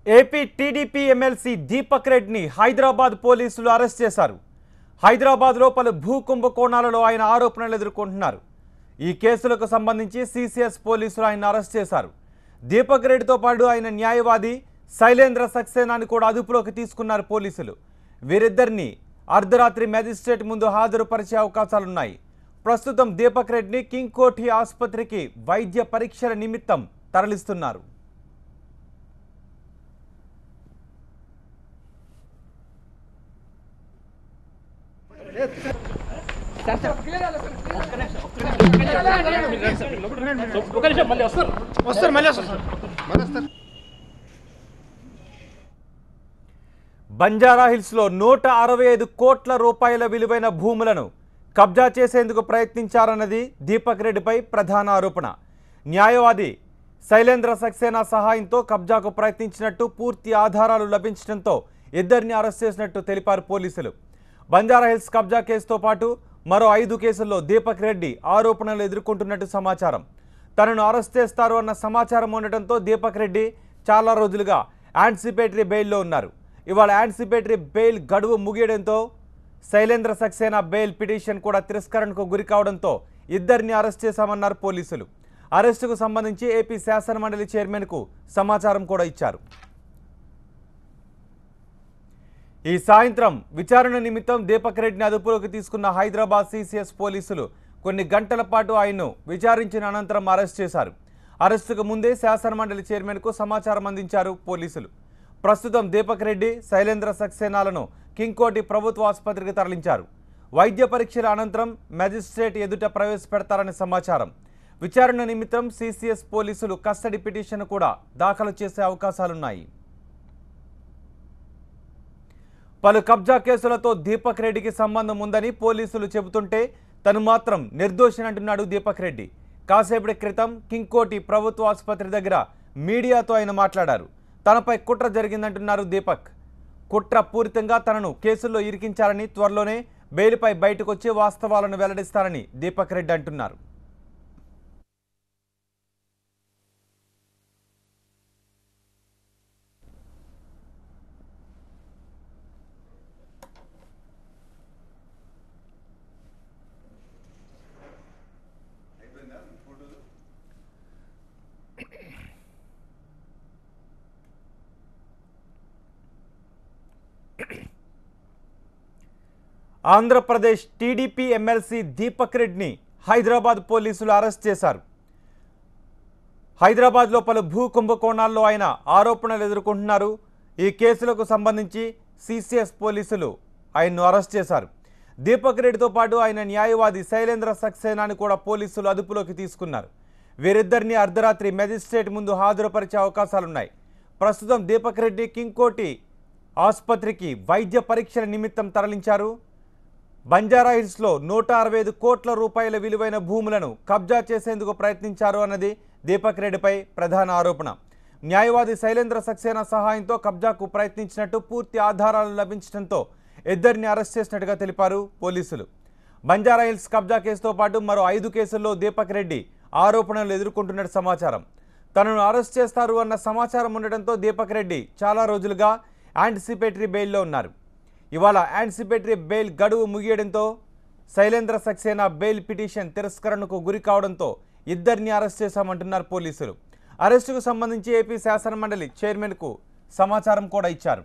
AP TDP MLC Deepak రెడ్డిని హైదరాబాద్ పోలీసులు arrest చేశారు. హైదరాబాద్లో పలు భూ కుంభకోణాలలో ఆయన ఆరోపణలు ఎదుర్కొంటున్నారు. ఈ కేసులకు సంబంధించి సిసిఎస్ పోలీసులు ఆయన అరెస్ట్ చేశారు. దీపక్ రెడ్డితో పాటు ఆయన న్యాయవాది శైలేంద్ర సక్సేనాని కూడా అదుపులోకి తీసుకున్నారు పోలీసులు. వీరిద్దరిని అర్ధరాత్రి మేజిస్ట్రేట్ ముందు హాజరుపరిచే అవకాశాలున్నాయి. ప్రస్తుతం దీపక్ రెడ్డిని కింగ్ కోఠి ఆసుపత్రికి వైద్య పరీక్షల నిమిత్తం తరలిస్తున్నారు. బంజారాహిల్స్ లో 165 కోట్ల రూపాయల విలువైన భూములను కబ్జా చేసేందుకు ప్రయత్నించారన్నది దీపక్ రెడ్డిపై ప్రధాన ఆరోపణ. న్యాయవాది శైలేంద్ర సక్సేనా సహాయంతో కబ్జాకు ప్రయత్నించినట్టు పూర్తి ఆధారాలు లభించడంతో ఇద్దరిని అరెస్ట్ చేసినట్టు తెలిపారు పోలీసులు. బంజారాహిల్స్ కబ్జా కేసుతో పాటు మరో 5 కేసుల్లో దీపక్ రెడ్డి ఆరోపణలు ఎదుర్కొంటున్నట్టు సమాచారం. తనను అరెస్ట్ చేస్తారు అన్న సమాచారం ఉండటంతో దీపక్ రెడ్డి చాలా రోజులుగా యాంటిసిపేటరీ బెయిల్లో ఉన్నారు. ఇవాళ యాంటిసిపేటరీ బెయిల్ గడువు ముగియడంతో శైలేంద్ర సక్సేనా బెయిల్ పిటిషన్ కూడా తిరస్కరణకు గురి కావడంతో ఇద్దరిని అరెస్ట్ చేశామన్నారు పోలీసులు. అరెస్టుకు సంబంధించి ఏపీ శాసనమండలి చైర్మన్కు సమాచారం కూడా ఇచ్చారు. ఈ సాయంత్రం విచారణ నిమిత్తం దీపక్ రెడ్డిని అదుపులోకి తీసుకున్న హైదరాబాద్ సిసిఎస్ పోలీసులు కొన్ని గంటల పాటు ఆయన్ను విచారించిన అనంతరం అరెస్ట్ చేశారు. అరెస్టుకు ముందే శాసనమండలి చైర్మన్కు సమాచారం అందించారు పోలీసులు. ప్రస్తుతం దీపక్ రెడ్డి శైలేంద్ర సక్సేనాలను కింగ్ కోఠి ప్రభుత్వ ఆసుపత్రికి తరలించారు. వైద్య పరీక్షల అనంతరం మేజిస్ట్రేట్ ఎదుట ప్రవేశపెడతారని సమాచారం. విచారణ నిమిత్తం సిసిఎస్ పోలీసులు కస్టడీ పిటిషన్ కూడా దాఖలు చేసే అవకాశాలున్నాయి. పలు కబ్జా కేసులతో దీపక్ రెడ్డికి సంబంధం ఉందని పోలీసులు చెబుతుంటే తను మాత్రం నిర్దోషినంటున్నాడు దీపక్ రెడ్డి. కాసేపటి క్రితం కింగ్ కోఠి ప్రభుత్వ ఆసుపత్రి దగ్గర మీడియాతో ఆయన మాట్లాడారు. తనపై కుట్ర జరిగిందంటున్నారు దీపక్. కుట్ర పూరితంగా తనను కేసుల్లో ఇరికించారని, త్వరలోనే బెయిల్పై బయటకు వచ్చి వాస్తవాలను వెల్లడిస్తారని దీపక్ రెడ్డి అంటున్నారు. ఆంధ్రప్రదేశ్ టీడీపీ ఎమ్మెల్సీ దీపక్ రెడ్డిని హైదరాబాద్ పోలీసులు అరెస్ట్ చేశారు. హైదరాబాద్లో పలు భూ కుంభకోణాల్లో ఆయన ఆరోపణలు ఎదుర్కొంటున్నారు. ఈ కేసులకు సంబంధించి సిసిఎస్ పోలీసులు ఆయన్ను అరెస్ట్ చేశారు. దీపక్ రెడ్డితో పాటు ఆయన న్యాయవాది శైలేంద్ర సక్సేనాని కూడా పోలీసులు అదుపులోకి తీసుకున్నారు. వీరిద్దరిని అర్ధరాత్రి మేజిస్ట్రేట్ ముందు హాజరుపరిచే అవకాశాలున్నాయి. ప్రస్తుతం దీపక్ రెడ్డి కింగ్ కోఠి ఆసుపత్రికి వైద్య పరీక్షల నిమిత్తం తరలించారు. బంజారాహిల్స్లో 165 కోట్ల రూపాయల విలువైన భూములను కబ్జా చేసేందుకు ప్రయత్నించారు అన్నది దీపక్ రెడ్డిపై ప్రధాన ఆరోపణ. న్యాయవాది శైలేంద్ర సక్సేనా సహాయంతో కబ్జాకు ప్రయత్నించినట్టు పూర్తి ఆధారాలు లభించడంతో ఇద్దరిని అరెస్ట్ చేసినట్టుగా తెలిపారు పోలీసులు. బంజారాహిల్స్ కబ్జా కేసుతో పాటు మరో 5 కేసుల్లో దీపక్ రెడ్డి ఆరోపణలు ఎదుర్కొంటున్నట్టు సమాచారం. తనను అరెస్ట్ చేస్తారు అన్న సమాచారం ఉండటంతో దీపక్ రెడ్డి చాలా రోజులుగా యాంటిసిపేటరీ బెయిల్లో ఉన్నారు. ఇవాళ యాంటిసిపేటరీ బెయిల్ గడువు ముగియడంతో శైలేంద్ర సక్సేనా బెయిల్ పిటిషన్ తిరస్కరణకు గురి కావడంతో ఇద్దరిని అరెస్ట్ చేశామంటున్నారు పోలీసులు. అరెస్టుకు సంబంధించి ఏపీ శాసనమండలి చైర్మన్కు సమాచారం కూడా ఇచ్చారు.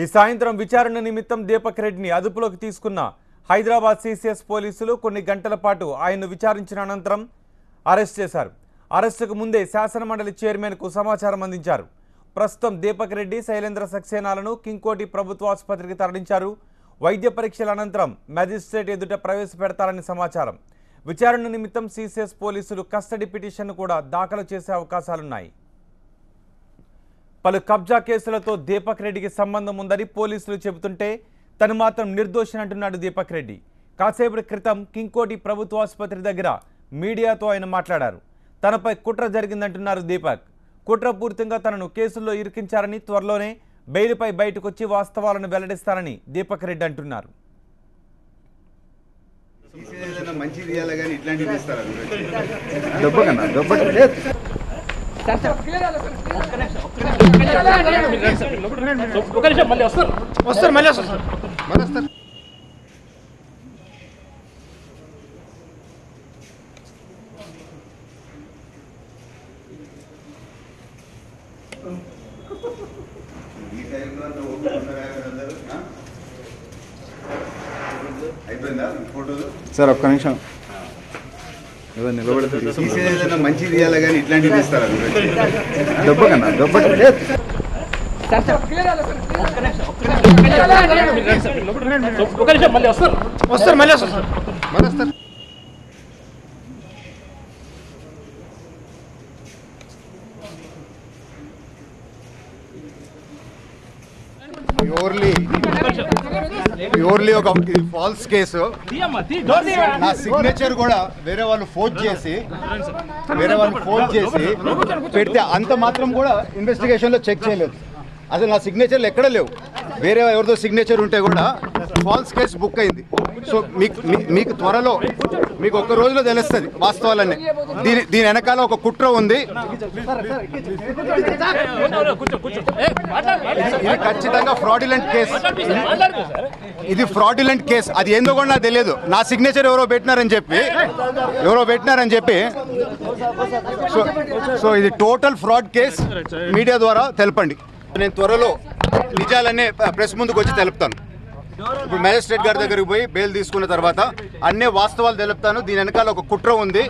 ఈ సాయంత్రం విచారణ నిమిత్తం దీపక్ రెడ్డిని అదుపులోకి తీసుకున్న హైదరాబాద్ సిసిఎస్ పోలీసులు కొన్ని గంటల పాటు ఆయన్ను విచారించిన అనంతరం అరెస్ట్ చేశారు. అరెస్టుకు ముందే శాసనమండలి చైర్మన్కు సమాచారం అందించారు. ప్రస్తుతం దీపక్ రెడ్డి శైలేంద్ర సక్సేనాలను కింగ్ కోఠి ప్రభుత్వ ఆసుపత్రికి తరలించారు. వైద్య పరీక్షల అనంతరం మేజిస్ట్రేట్ ఎదుట ప్రవేశపెడతారని సమాచారం. విచారణ నిమిత్తం సిసిఎస్ పోలీసులు కస్టడీ పిటిషన్ కూడా దాఖలు చేసే అవకాశాలున్నాయి. పలు కబ్జా కేసులతో దీపక్ రెడ్డికి సంబంధం ఉందని పోలీసులు చెబుతుంటే తను మాత్రం నిర్దోషినంటున్నాడు దీపక్ రెడ్డి. కాసేపటి క్రితం కింగ్ కోఠి ప్రభుత్వ ఆసుపత్రి దగ్గర మీడియాతో ఆయన మాట్లాడారు. తనపై కుట్ర జరిగిందంటున్నారు దీపక్. కుట్రపూరితంగా తనను కేసుల్లో ఇరికించారని, త్వరలోనే బెయిల్పై బయటకు వచ్చి వాస్తవాలను వెల్లడిస్తారని దీపక్ రెడ్డి అంటున్నారు. ఏదైనా మంచిది ఇవ్వాలి కానీ ఇట్లాంటివి ఇస్తారా? దెబ్బకన్నా దెబ్బ వస్తారు మళ్ళీ వస్తారు. ఈ టైంలో అయిపోయిందా ఫోటోలు? సార్ ఒక్క నిమిషం ఏదో నిలబడి తీసేది ఏదైనా మంచిది ఇవ్వాలి కానీ ఇట్లాంటివి ఇస్తారా? దెబ్బకన్నా దెబ్బ వస్తారు మళ్ళీ వస్తారు. ప్యూర్లీ ఒక ఫాల్స్ కేసు. నా సిగ్నేచర్ కూడా వేరే వాళ్ళు ఫోన్ చేసి పెడితే అంత మాత్రం కూడా ఇన్వెస్టిగేషన్లో చెక్ చేయలేదు. అసలు నా సిగ్నేచర్లు ఎక్కడ లేవు. వేరే ఎవరితో సిగ్నేచర్ ఉంటే కూడా ఫాల్స్ కేసు బుక్ అయింది. సో మీకు త్వరలో మీకు ఒక్క రోజులో తెలుస్తుంది వాస్తవాలన్నీ. దీని వెనకాల ఒక కుట్ర ఉంది. ఇది ఖచ్చితంగా ఫ్రాడ్యులెంట్ కేసు. ఇది ఫ్రాడ్యులెంట్ కేసు. అది ఏందో కూడా నాకు తెలియదు. నా సిగ్నేచర్ ఎవరో పెట్టినారని చెప్పి సో ఇది టోటల్ ఫ్రాడ్ కేసు. మీడియా ద్వారా తెలపండి. నేను త్వరలో నిజాలన్నీ ప్రెస్ ముందుకు వచ్చి తెలుపుతాను. ఇప్పుడు మేజిస్ట్రేట్ గారి దగ్గరికి పోయి బెయిల్ తీసుకున్న తర్వాత అన్ని వాస్తవాలు తెలుపుతాను. దీని వెనకాల ఒక కుట్ర ఉంది.